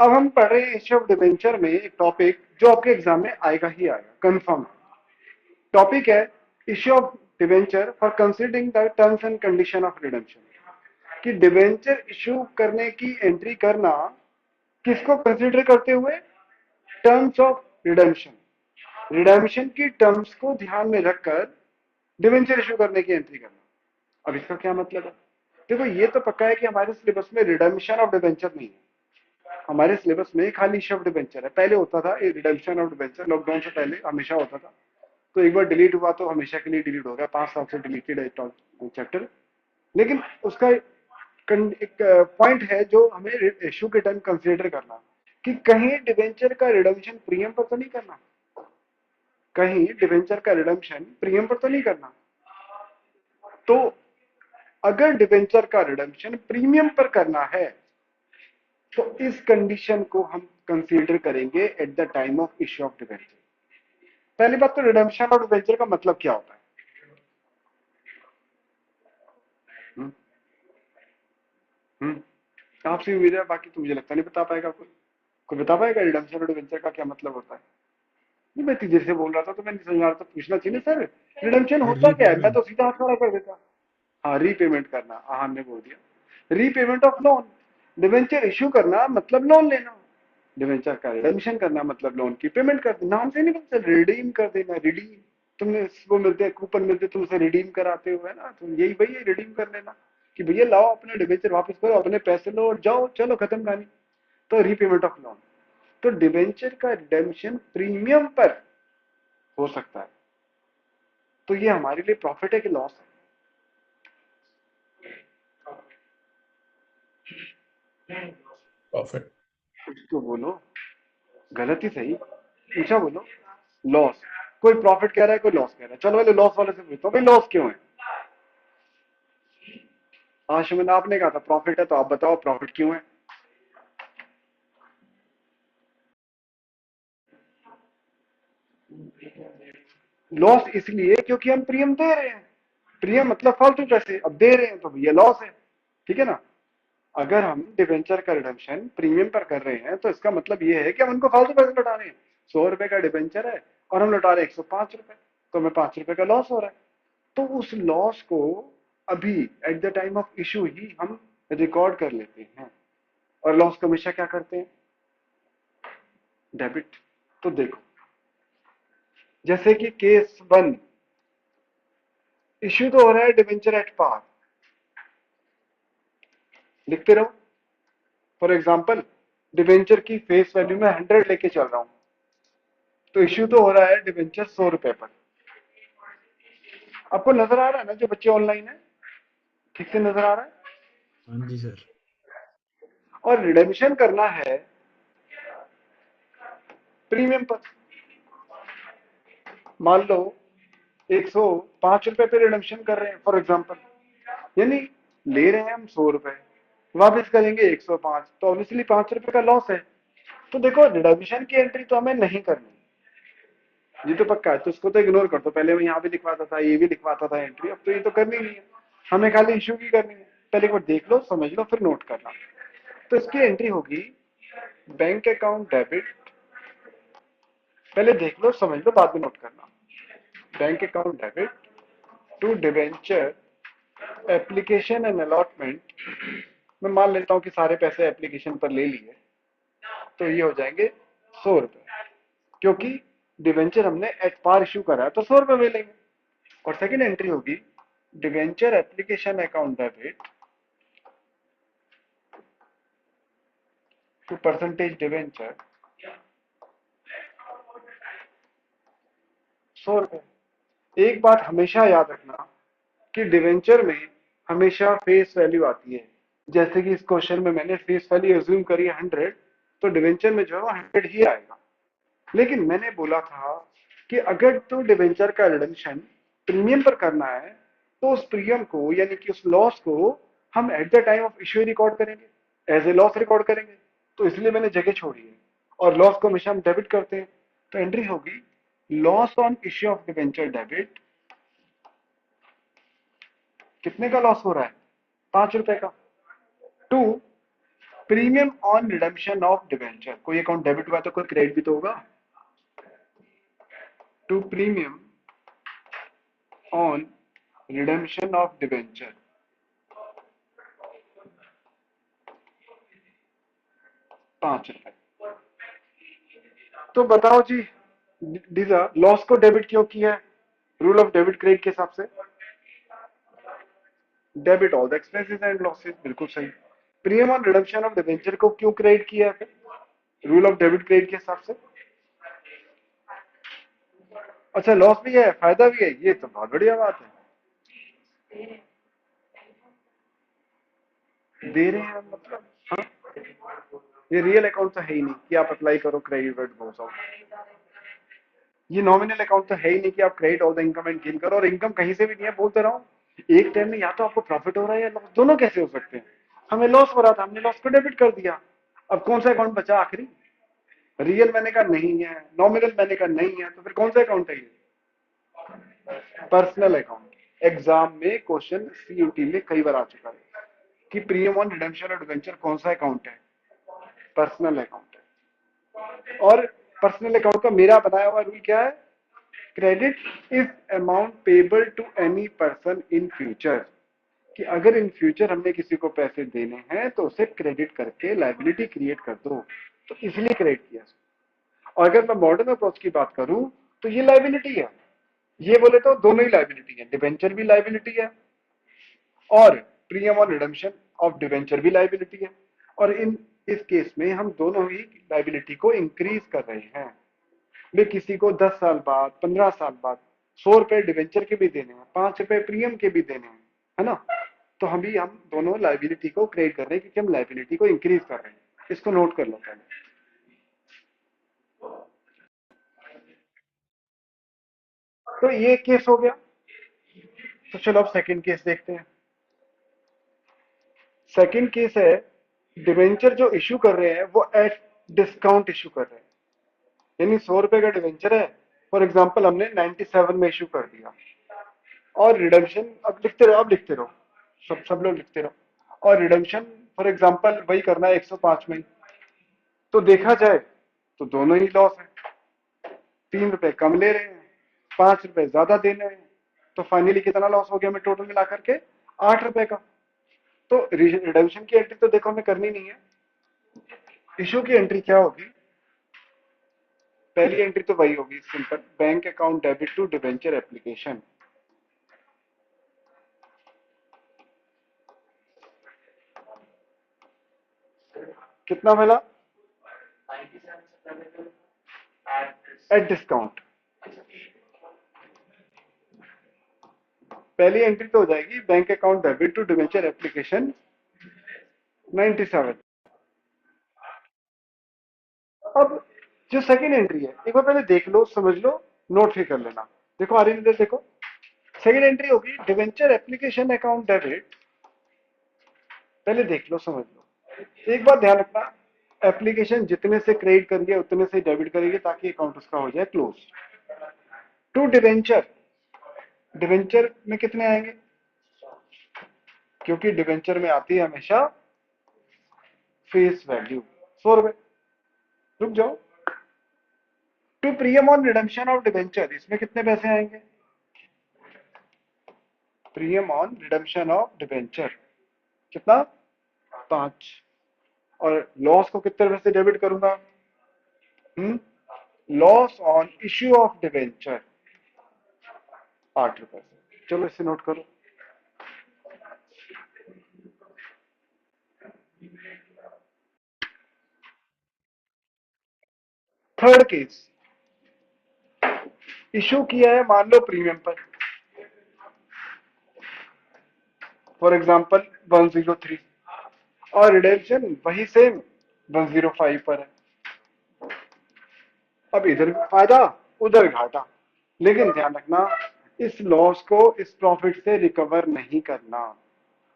अब हम पढ़ रहे हैं इश्यू ऑफ डिबेंचर में एक टॉपिक जो आपके एग्जाम में आएगा ही आएगा, कंफर्म। टॉपिक है issue of debenture for considering the terms and condition of redemption. कि डिबेंचर इश्यू करने की एंट्री करना किसको कंसिडर करते हुए? Terms of redemption. रिडेम्पशन की टर्म्स को ध्यान में रखकर डिबेंचर इश्यू करने की एंट्री करना। अब इसका क्या मतलब है? देखो, ये तो पक्का है कि हमारे सिलेबस में रिडेम्पशन ऑफ डिबेंचर नहीं है। हमारे सिलेबस में खाली इश्यू ऑफ डिबेंचर है। पहले होता था रिडेम्पशन ऑफ डिबेंचर, लॉकडाउन से पहले हमेशा होता था। तो एक बार डिलीट हुआ तो हमेशा के लिए डिलीट हो गया, 5 साल से डिलीटेड है चैप्टर। लेकिन उसका एक पॉइंट है जो हमें इश्यू के टाइम कंसिडर करना, कि कहीं डिबेंचर का रिडम्पशन प्रीमियम पर तो नहीं करना। कहीं डिबेंचर का रिडम्पशन प्रीमियम पर तो नहीं करना। तो अगर डिबेंचर का रिडम्पशन प्रीमियम पर करना है तो इस कंडीशन को हम कंसीडर करेंगे eight the time of issue of debenture. पहली बात तो रिडम्पशन ऑफ डिबेंचर का मतलब क्या होता है? हम्म, आपसे उम्मीद है, बाकी तो मुझे लगता नहीं बता पाएगा कोई। कोई बता पाएगा रिडम्पशन ऑफ डिबेंचर का क्या मतलब होता है? नहीं, मैं तेजी से बोल रहा था तो मैं नहीं समझ रहा था, पूछना चाहिए सर रिडम्पशन होता क्या है, मैं रीपेमेंट। तो सीधा हाथ खड़ा कर देता। हाँ, रीपेमेंट करना, हाँ हमने बोल दिया repayment of loan. Debenture issue करना मतलब लोन लेना। डिवेंचर का रिडम्पशन करना मतलब लोन की पेमेंट कर देना। नाम से नहीं बनता, रिडीम कर देना। रिडीम, तुमने वो मिलते हैं, कूपन मिलते, तुम उसे रिडीम कराते हो, है ना? तुम यही भैया रिडीम कर लेना, कि भैया लाओ अपने डिवेंचर वापस करो, अपने पैसे लो और जाओ, चलो खत्म कहानी। तो रीपेमेंट ऑफ लोन। तो डिवेंचर का रिडेम्पशन प्रीमियम पर हो सकता है। तो ये हमारे लिए प्रॉफिट है कि लॉस प्रॉफिट। है? तो बोलो, गलत ही सही, ऊंचा बोलो। लॉस। कोई प्रॉफिट कह रहा है, कोई लॉस कह रहा है। चलो पहले लॉस वाले से पूछता हूँ, भाई लॉस क्यों है? आशुमन, आपने कहा था प्रॉफिट है, तो आप बताओ प्रॉफिट क्यों है? लॉस इसलिए क्योंकि हम प्रीमियम दे रहे हैं। प्रीमियम मतलब फालतू पैसे, अब दे रहे हैं तो भैया लॉस है। ठीक है ना? अगर हम डिवेंचर का रिडम्पशन प्रीमियम पर कर रहे हैं तो इसका मतलब ये है कि हम उनको फालतू पैसे लौटा रहे हैं। 100 रुपए का डिवेंचर है और हम लौटा रहे हैं 105 रुपए, तो हमें 5 रुपए का लॉस हो रहा है। तो उस लॉस को अभी at the time of issue ही हम रिकॉर्ड कर लेते हैं। और लॉस को हमेशा क्या करते हैं? डेबिट। तो देखो, जैसे कि केस 1, इश्यू तो हो रहा है डिवेंचर एट पार। लिखते रहो। फॉर एग्जाम्पल, डिवेंचर की फेस वैल्यू में 100 लेके चल रहा हूं, तो इश्यू तो हो रहा है डिवेंचर 100 रुपए पर। आपको नजर आ रहा है ना, जो बच्चे ऑनलाइन है, ठीक से नजर आ रहा है? हाँ जी सर। और रिडेम्पशन करना है प्रीमियम पर। मान लो 105 रुपए पे रिडेम्पशन कर रहे हैं फॉर एग्जाम्पल, यानी ले रहे हैं हम 100 रुपए, वापस करेंगे 105, तो ऑब्वियसली 5 रुपए का लॉस है। तो देखो, रिडम्पशन की एंट्री तो हमें नहीं करनी, ये तो पक्का है। तो इसको तो इग्नोर कर दो, पहले मैं यहाँ भी लिखवाता था, ये भी लिखवाता था एंट्री, अब तो ये तो करनी नहीं है। हमें खाली इश्यू की करनी है। पहले एक बार देख लो, समझ लो, फिर नोट करना। तो इसकी एंट्री होगी बैंक अकाउंट डेबिट। पहले देख लो, समझ लो, बाद में नोट करना। Bank account debit to debenture application and allotment. मैं मान लेता हूं कि सारे पैसे एप्लीकेशन पर ले लिए, तो ये हो जाएंगे 100 रुपए, क्योंकि डिवेंचर हमने एट पार इश्यू करा है तो 100 रुपए मिलेंगे। और सेकंड एंट्री होगी debenture application account debit to percentage debenture 100 रुपए। एक बात हमेशा याद रखना कि डिवेंचर में हमेशा फेस वैल्यू आती है। जैसे कि इस क्वेश्चन में मैंने फेस वैल्यू एज्यूम करी है 100, तो डिवेंचर में जो है वो 100 ही आएगा। लेकिन मैंने बोला था कि अगर तो डिवेंचर का रिडम्पशन प्रीमियम पर करना है तो उस प्रीमियम को, यानी कि उस लॉस को, हम eight the time of issue record करेंगे, एज ए लॉस रिकॉर्ड करेंगे। तो इसलिए मैंने जगह छोड़ी है। और लॉस को हमेशा हम डेबिट करते हैं। तो एंट्री होगी loss on issue of debenture debit. कितने का लॉस हो रहा है? 5 रुपए का। To premium on redemption of debenture, कोई अकाउंट डेबिट हुआ तो कोई क्रेडिट भी तो होगा। To premium on redemption of debenture 5 रुपए। तो बताओ जी डीजा, लॉस को डेबिट क्यों किया है? रूल ऑफ डेबिट क्रेडिट के हिसाब से debit all the expenses and losses, बिल्कुल सही। Premium on redemption of debenture को क्यों क्रेडिट किया है फिर रूल ऑफ डेबिट क्रेडिट के हिसाब से? अच्छा, लॉस भी है फायदा भी है, ये तो बहुत बढ़िया बात है। दे रहे हैं मतलब, हाँ, ये रियल अकाउंट तो है ही नहीं कि आप अप्लाई करो क्रेडिट वर्ड गोस आउट। ये नॉमिनल अकाउंट तो है ही नहीं कि आप credit all the income and gain करो, और इनकम कहीं से भी नहीं है, बोलते रहा हूँ। एक टाइम में या तो आपको प्रॉफिट हो रहा है या लॉस, दोनों कैसे हो सकते हैं? हमें लॉस हो रहा था, हमने लॉस को डेबिट कर दिया। अब कौन सा अकाउंट बचा आखिरी? रियल मैंने कहा नहीं है, नॉमिनल मैंने कहा नहीं है, तो फिर कौन सा अकाउंट है ये? Personal account. एग्जाम में क्वेश्चन सीयूटी में कई बार आ चुका है कि प्रीमियम ऑन रिडेम्पशन और डिवेंचर कौन सा अकाउंट है? पर्सनल अकाउंट है। और पर्सनल अकाउंट का मेरा बनाया हुआ रूल क्या है? Credit if amount payable to any person in future, कि अगर इन फ्यूचर हमने किसी को पैसे देने हैं तो उसे क्रेडिट करके लाइबिलिटी क्रिएट कर दो, तो इसलिए क्रेडिट किया। और अगर मैं मॉडर्न अप्रोच की बात करूं तो ये लाइबिलिटी है। ये बोले तो दोनों ही लाइबिलिटी है, डिवेंचर भी लाइबिलिटी है और प्रीमियम और रिडेम्पशन ऑफ डिवेंचर भी लाइबिलिटी है। और इन इस केस में हम दोनों ही लाइबिलिटी को इंक्रीज कर रहे हैं। वे किसी को 10 साल बाद 15 साल बाद 100 रुपए डिवेंचर के भी देने हैं, 5 रुपए प्रीमियम के भी देने हैं, है ना? तो हम दोनों लाइबिलिटी को क्रिएट कर रहे हैं क्योंकि हम लाइबिलिटी को इंक्रीज कर रहे हैं। इसको नोट कर लो पहले। तो ये केस हो गया। तो चलो अब सेकंड केस देखते हैं। सेकंड केस है, डिवेंचर जो इशू कर रहे हैं वो एट डिस्काउंट इशू कर रहे हैं। यानी 100 रुपए का डिवेंचर है, फॉर एग्जाम्पल हमने 97 में इशू कर दिया, और रिडम्पशन, अब लिखते रहो, अब लिखते रहो, सब लोग लिखते रहो। और रिडम्पशन फॉर एग्जाम्पल वही करना है 105 में। तो देखा जाए तो दोनों ही लॉस है, 3 रुपए कम ले रहे हैं, 5 रुपए ज्यादा देने हैं। तो फाइनली कितना लॉस हो गया हमें टोटल मिला करके? 8 रुपए का। तो रिडम्पशन की एंट्री तो देखो हमें करनी नहीं है। इशू की एंट्री क्या होगी? पहली एंट्री तो वही होगी simple, bank account debit to debenture application. कितना मिला? At discount. पहली एंट्री तो हो जाएगी bank account debit to debenture application 97। अब जो सेकंड एंट्री है, एक बार पहले देख लो, समझ लो, नोट भी कर लेना। देखो आ रही है, देखो सेकंड एंट्री होगी डिवेंचर एप्लीकेशन अकाउंट डेबिट। पहले देख लो, समझ लो। एक बात ध्यान रखना, एप्लीकेशन जितने से क्रेडिट करेंगे उतने से डेबिट करेंगे ताकि अकाउंट उसका हो जाए क्लोज। टू डिवेंचर, डिवेंचर में कितने आएंगे? क्योंकि डिवेंचर में आती है हमेशा फेस वैल्यू 100 रुपए। रुक जाओ। To premium on redemption of debenture, इसमें कितने पैसे आएंगे? Premium on redemption of debenture कितना? 5। और लॉस को कितने रुपए से डेबिट करूंगा? Loss on issue of debenture 8 रुपए से। चलो इसे नोट करो। थर्ड केस, इशू किया है मान लो प्रीमियम पर, फॉर एग्जांपल 103, और रिडेम्पशन वही सेम 105 पर है। अब इधर फायदा उधर घाटा, लेकिन ध्यान रखना इस लॉस को इस प्रॉफिट से रिकवर नहीं करना,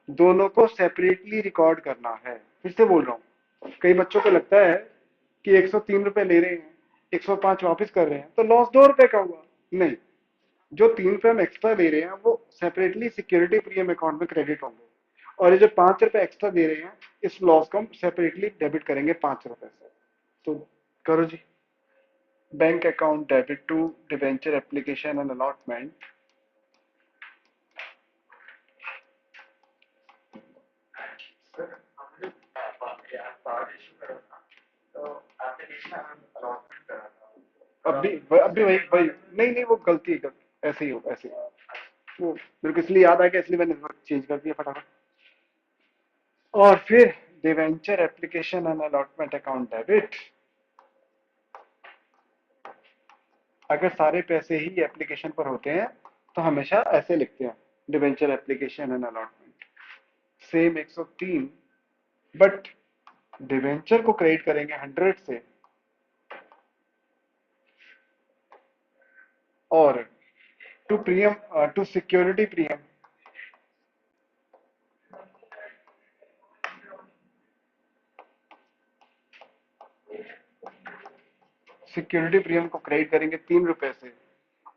दोनों को सेपरेटली रिकॉर्ड करना है। फिर से बोल रहा हूं, कई बच्चों को लगता है कि 103 रुपए ले रहे हैं, 105 वापस कर रहे हैं तो लॉस 2 रुपए का हुआ। नहीं, जो 3 रुपए हम एक्स्ट्रा ले रहे हैं वो सेपरेटली सिक्योरिटी प्रीमियम अकाउंट में क्रेडिट होंगे, और ये जो 5 रुपए एक्स्ट्रा दे रहे हैं, इस लॉस को हम सेपरेटली डेबिट करेंगे 5 रुपए से। तो करो जी। Bank account debit to debenture application and allotment. अभी वही वही नहीं नहीं, वो गलती है, ऐसे ही हो, ऐसे ही। वो मेरे को इसलिए याद आ गया, इसलिए मैंने चेंज कर दिया फटाफट। और फिर debenture application and allotment account debit. अगर सारे पैसे ही एप्लीकेशन पर होते हैं तो हमेशा ऐसे लिखते हैं, debenture application and allotment. Same 103, but debenture को क्रेडिट करेंगे 100 से, और to premium to security premium, security premium को क्रेडिट करेंगे 3 रुपए से।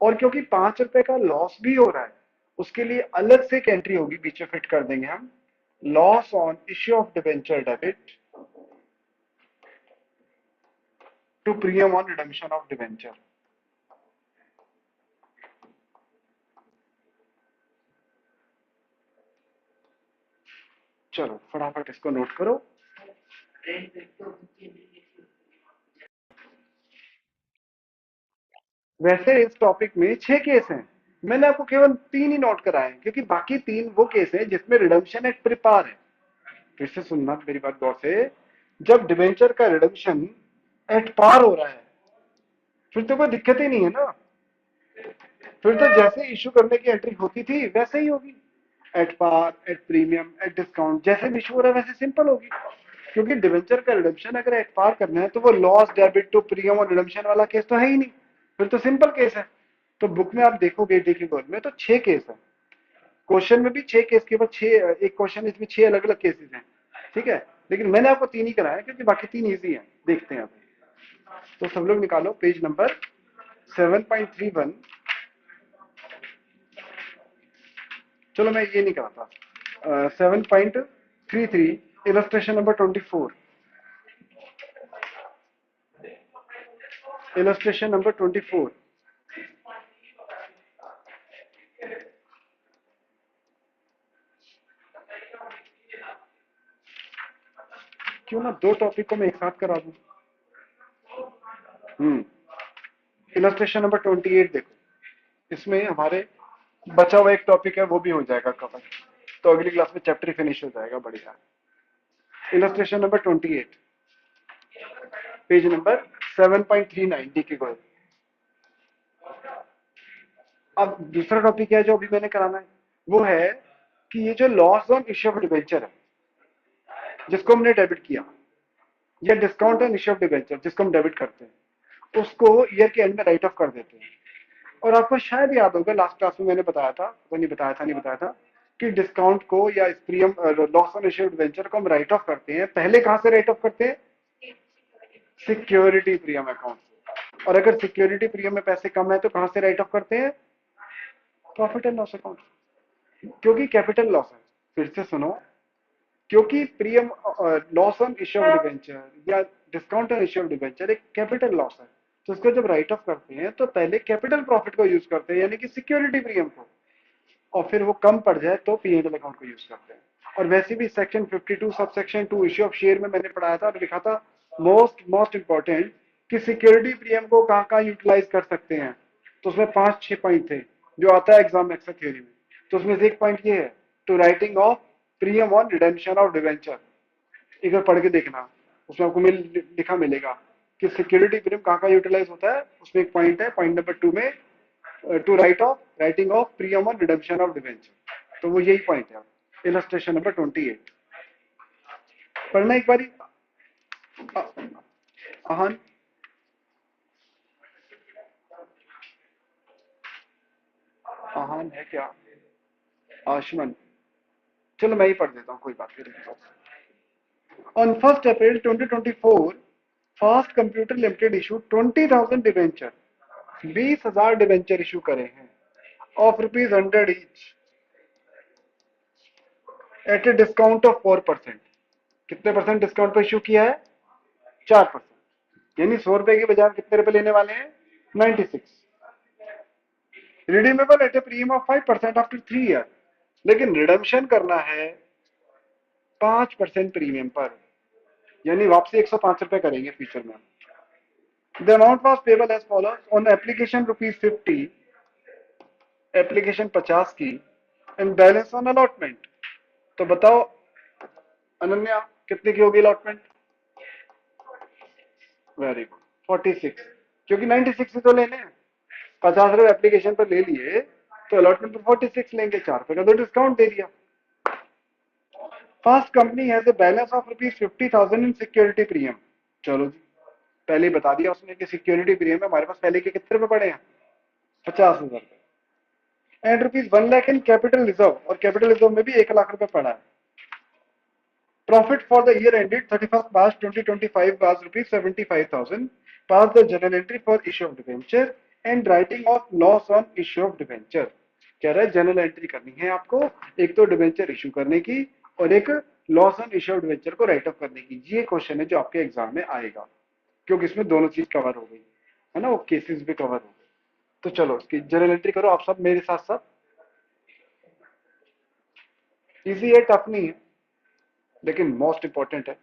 और क्योंकि 5 रुपए का लॉस भी हो रहा है, उसके लिए अलग से एक एंट्री होगी, बीच में फिट कर देंगे हम, loss on issue of debenture debit to premium on redemption of debenture. चलो फटाफट इसको नोट करो। वैसे इस टॉपिक में 6 केस हैं, मैंने आपको केवल 3 ही नोट कराए हैं, क्योंकि बाकी 3 वो केस हैं जिसमें रिडम्पशन एट प्रिपार है। फिर से सुनना मेरी बात गौर से, जब डिवेंचर का रिडम्पशन एट पार हो रहा है, फिर तो कोई दिक्कत ही नहीं है ना। फिर तो जैसे इशू करने की एंट्री होती थी वैसे ही होगी, at par, at premium, at discount, जैसे भी इशू हो रहा है वैसे सिंपल होगी। क्योंकि डिवेंचर का रिडम्पशन अगर एट पार करना है तो वो लॉस डेबिट टू प्रीमियम और रिडम्पशन वाला केस तो है ही नहीं, फिर तो सिंपल केस है। तो बुक में आप देखोगे डी की गोल में तो 6 केस है, क्वेश्चन में भी 6 केस के बाद 6, एक क्वेश्चन इसमें 6 अलग अलग केसेस हैं, ठीक है। लेकिन मैंने आपको 3 ही कराया क्योंकि बाकी 3 इजी हैं। देखते हैं आप। तो सब लोग निकालो पेज नंबर 7.31। चलो मैं ये नहीं कराता, 7.33, इलस्ट्रेशन नंबर 24, इलस्ट्रेशन नंबर 24। क्यों ना 2 टॉपिक को मैं एक साथ करा दूं। इलस्ट्रेशन नंबर 28 देखो, इसमें हमारे बचा हुआ एक टॉपिक है, वो भी हो जाएगा कवर, तो अगली क्लास में चैप्टर फिनिश हो जाएगा, बढ़िया। Illustration number 28, page number 7.39 D के गोयल। अब दूसरा टॉपिक है जो अभी मैंने कराना है, वो है कि ये जो loss on issue of debenture है जिसको हमने डेबिट किया, या discount on issue of debenture जिसको हम डेबिट करते हैं, उसको ईयर के एंड में राइट ऑफ कर देते हैं। और आपको शायद याद होगा लास्ट क्लास में मैंने बताया था, वो नहीं बताया था कि डिस्काउंट को या premium loss on issue of debenture को हम राइट ऑफ करते हैं, पहले कहां से राइट ऑफ करते हैं, सिक्योरिटी प्रीमियम अकाउंट से। और अगर सिक्योरिटी प्रीमियम में पैसे कम है तो कहां से राइट ऑफ करते हैं, प्रॉफिट एंड लॉस अकाउंट, क्योंकि कैपिटल लॉस है। फिर से सुनो, क्योंकि premium loss on issue of debenture या discount on issue of debenture एक कैपिटल लॉस है, तो उसको जब राइट ऑफ करते हैं तो पहले कैपिटल प्रॉफिट को यूज करते हैं, यानी कि सिक्योरिटी प्रीमियम को, और फिर वो कम पड़ जाए तो पीएनएल अकाउंट को यूज करते हैं। और वैसे भी section 52 sub section 2 issue of share में मैंने पढ़ाया था और लिखा था मोस्ट मोस्ट इंपॉर्टेंट कि सिक्योरिटी प्रीमियम को कहां कहां यूटिलाइज कर सकते हैं। तो उसमें 5-6 पॉइंट थे जो आता है एग्जाम में अक्सर थ्योरी में। तो उसमें से एक पॉइंट ये है, to writing off premium on redemption of debenture. एक बार पढ़ के देखना, उसमें आपको लिखा मिलेगा कि सिक्योरिटी प्रीमियम कहां कहां यूटिलाइज होता है। उसमें एक पॉइंट है, पॉइंट नंबर 2 में, to writing off premium on redemption of debenture. तो वो यही पॉइंट है, इलस्ट्रेशन नंबर 28। पढ़ना एक बारी। आहान, आहान है क्या, आशमन, चलो मैं ही पढ़ देता हूँ, कोई बात नहीं। On 1 April 2024 fast computer limited issue 20,000 debenture, 20,000 debenture issue करे हैं of rupees 100 each eight a discount of 4%। कितने परसेंट डिस्काउंट पर इश्यू किया है? 4%। यानी 100 रुपए की बजाय कितने रुपए लेने वाले हैं? 96। Redeemable eight A premium of 5% after 3 year. लेकिन रिडम्शन करना है 5% प्रीमियम पर, यानी वापसी 105 रुपए करेंगे फ्यूचर में। The amount was payable as follows on application ₹50, application 50 की, एंड बैलेंस ऑन अलॉटमेंट। तो बताओ अनन्या, कितने की होगी अलॉटमेंट? Very good, 46। क्योंकि 96 ही तो लेने हैं, 50 रुपए एप्लीकेशन पर ले लिए, तो अलॉटमेंट पर 46 लेंगे, 4 रुपए का तो डिस्काउंट दे दिया। First company has a balance of ₹50,000 in security premium. चलो जी, पहले ही बता दिया उसने कि सिक्योरिटी प्रीमियम हमारे पास पहले के कितने रुपए पड़े हैं? 50,000। And ₹1 lakh in capital reserve, और कैपिटल रिजर्व में भी 1 लाख रुपए पड़ा है। Profit for the year ended 31st March 2025 was ₹75,000. Pass the journal entry for issue of debenture and writing of loss on issue of debenture. कह रहा है जनरल एंट्री करनी है आपको, एक तो डिबेंचर इशू करने की और एक loss on issue of debenture को राइट ऑफ करने की। ये क्वेश्चन है जो आपके एग्जाम में आएगा, क्योंकि इसमें दोनों चीज कवर हो गई है ना, वो केसेस भी कवर हो गए। तो चलो इसकी जनरल एंट्री करो आप सब मेरे साथ साथ। इजी है, टफ नहीं है, लेकिन मोस्ट इंपॉर्टेंट है।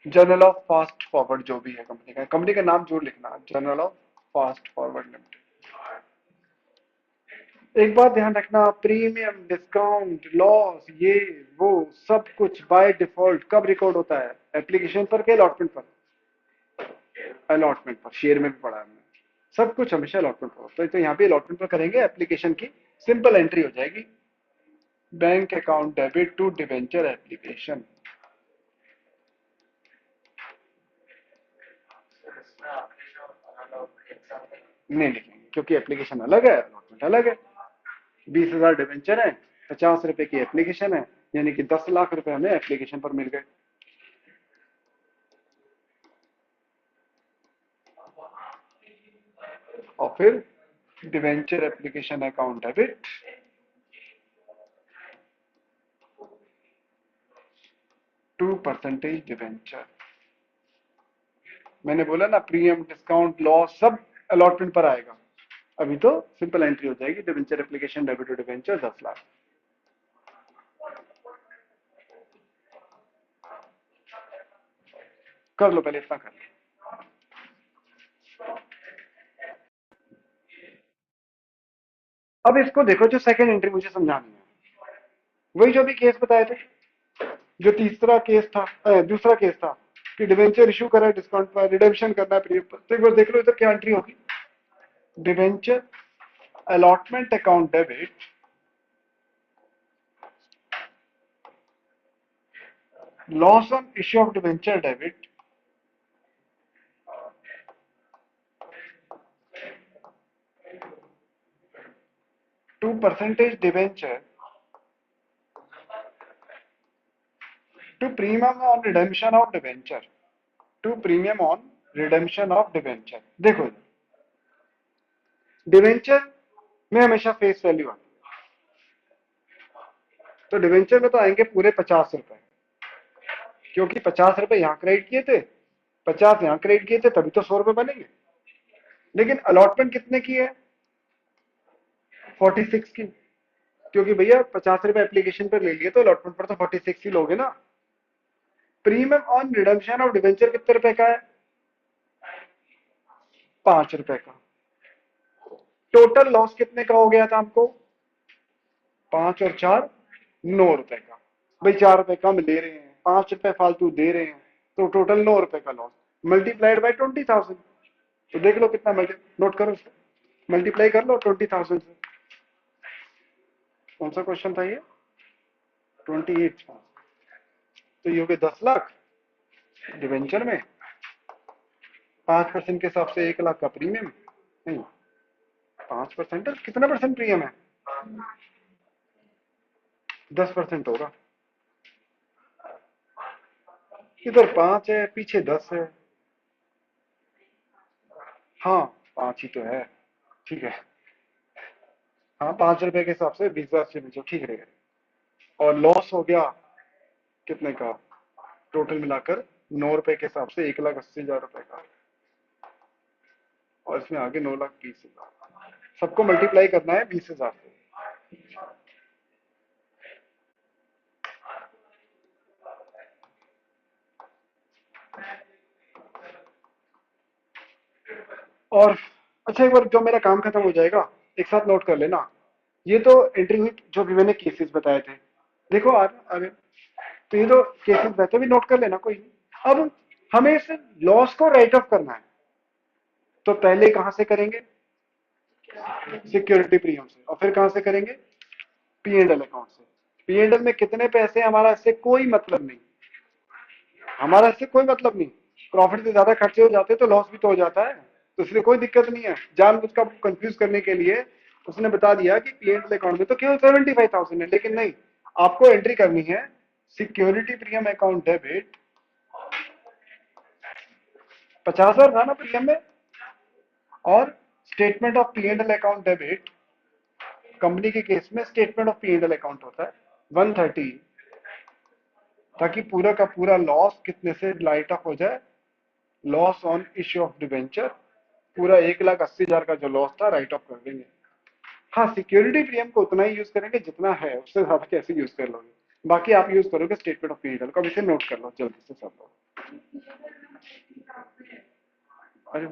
जर्नल ऑफ फास्ट फॉरवर्ड जो भी है कंपनी का नाम जरूर लिखना, journal of fast forward limited. एक बात ध्यान रखना, प्रीमियम, डिस्काउंट, लॉस, ये वो सब कुछ बाय डिफॉल्ट कब रिकॉर्ड होता है? एप्लीकेशन पर के अलॉटमेंट पर? अलॉटमेंट पर, शेयर में भी पढ़ा है हमने। सब कुछ हमेशा अलॉटमेंट पर होता है, तो यहाँ पे अलॉटमेंट पर करेंगे, एप्लीकेशन की सिंपल एंट्री हो जाएगी, bank account debit to debenture application. नहीं लिखेंगे क्योंकि एप्लीकेशन अलग है, अलॉटमेंट अलग है। 20,000 डिवेंचर है, 50 रुपए की एप्लीकेशन है, यानी कि 10 लाख रुपए हमें एप्लीकेशन पर मिल गए। और फिर debenture application account debit 2% debenture. मैंने बोला ना, प्रीमियम, डिस्काउंट, लॉस सब अलॉटमेंट पर आएगा। अभी तो सिंपल एंट्री हो जाएगी, debenture application debit to debenture 10 lakh. कर लो, पहले इतना कर लो। अब इसको देखो, जो सेकंड एंट्री मुझे समझानी है, वही जो भी केस बताए थे, जो तीसरा केस था, दूसरा केस था कि डिवेंचर इशू करा है डिस्काउंट पर, रिडेम्पशन करना है प्रीमियम पर। तो एक बार देख लो इधर क्या एंट्री होगी। Debenture allotment account debit loss on issue of debenture debit 2% debenture to premium on redemption of debenture, to premium on redemption of debenture. देखो, डिवेंचर में हमेशा फेस वैल्यू आती है, तो डिवेंचर में तो आएंगे पूरे 50 रुपए, क्योंकि 50 रुपए यहाँ क्रेडिट किए थे, 50 यहाँ क्रेडिट किए थे, तभी तो 100 रुपए बनेंगे। लेकिन अलॉटमेंट कितने की है? 46 की, क्योंकि भैया 50 रुपए एप्लीकेशन पर ले लिए, तो अलॉटमेंट पर तो 46 ही लोगे ना। Premium on redemption of debenture कितने रुपए का है? 5 रुपए का। टोटल लॉस कितने का हो गया था हमको? 5 और 4, 9 रुपए का। भाई 4 रुपए कम ले रहे हैं, 5 रुपए फालतू दे रहे हैं, तो टोटल 9 रुपए का लॉस मल्टीप्लाइड बाई 20,000। तो देख लो कितना मल्टी, नोट करो इसको, मल्टीप्लाई कर लो 20,000 से। कौन सा क्वेश्चन था ये? 28। तो ये हो गए 10 लाख डिवेंचर में, 5% के हिसाब से 1 लाख का प्रीमियम। नहीं, 5% कितना परसेंट प्रीमियम है? 10% होगा। इधर 5 है, पीछे 10 है। हाँ, 5 ही तो है, ठीक है। हाँ, 5 रुपए के हिसाब से 20,000 से बेचो, ठीक रहेगा। और लॉस हो गया कितने का, टोटल मिलाकर 9 रुपए के हिसाब से 1,80,000 रुपए का। और इसमें आगे 9,20,000, सबको मल्टीप्लाई करना है 20,000 से। और अच्छा, एक बार जब मेरा काम खत्म हो जाएगा, एक साथ नोट कर लेना। ये तो एंट्री हुई जो भी मैंने केसेस बताए थे, देखो अरे, तो ये तो केसेस वैसे भी नोट कर लेना, कोई नहीं। अब हमें इस लॉस को राइट ऑफ करना है, तो पहले कहां से करेंगे, सिक्योरिटी प्रीमियम से, और फिर कहां से करेंगे, पी एंड एल अकाउंट से। पी एंड एल में कितने पैसे, हमारा इससे कोई मतलब नहीं, हमारा इससे कोई मतलब नहीं। प्रॉफिट से ज्यादा खर्चे हो जाते तो लॉस भी तो हो जाता है, तो इसलिए कोई दिक्कत नहीं है। जानबूझ का कंफ्यूज करने के लिए उसने बता दिया कि पी एंड एल अकाउंट में तो केवल 75,000 है, लेकिन नहीं, आपको एंट्री करनी है सिक्योरिटी प्रीमियम अकाउंट डेबिट। 50,000 था ना प्रीमियम में, और statement of P and L account debit, company के केस में statement of P and L account होता है 130, ताकि पूरा का पूरा लॉस कितने से लाइट ऑफ हो जाए, loss on issue of debenture, पूरा 1,80,000 का जो लॉस था राइट ऑफ कर देंगे। हाँ, सिक्योरिटी प्रीमियम को उतना ही यूज करेंगे जितना है, उससे ज्यादा कैसे यूज कर लोगे। बाकी आप यूज करोगे statement of P and L को, अब इसे नोट कर लो जल्दी से सब लोग। अरे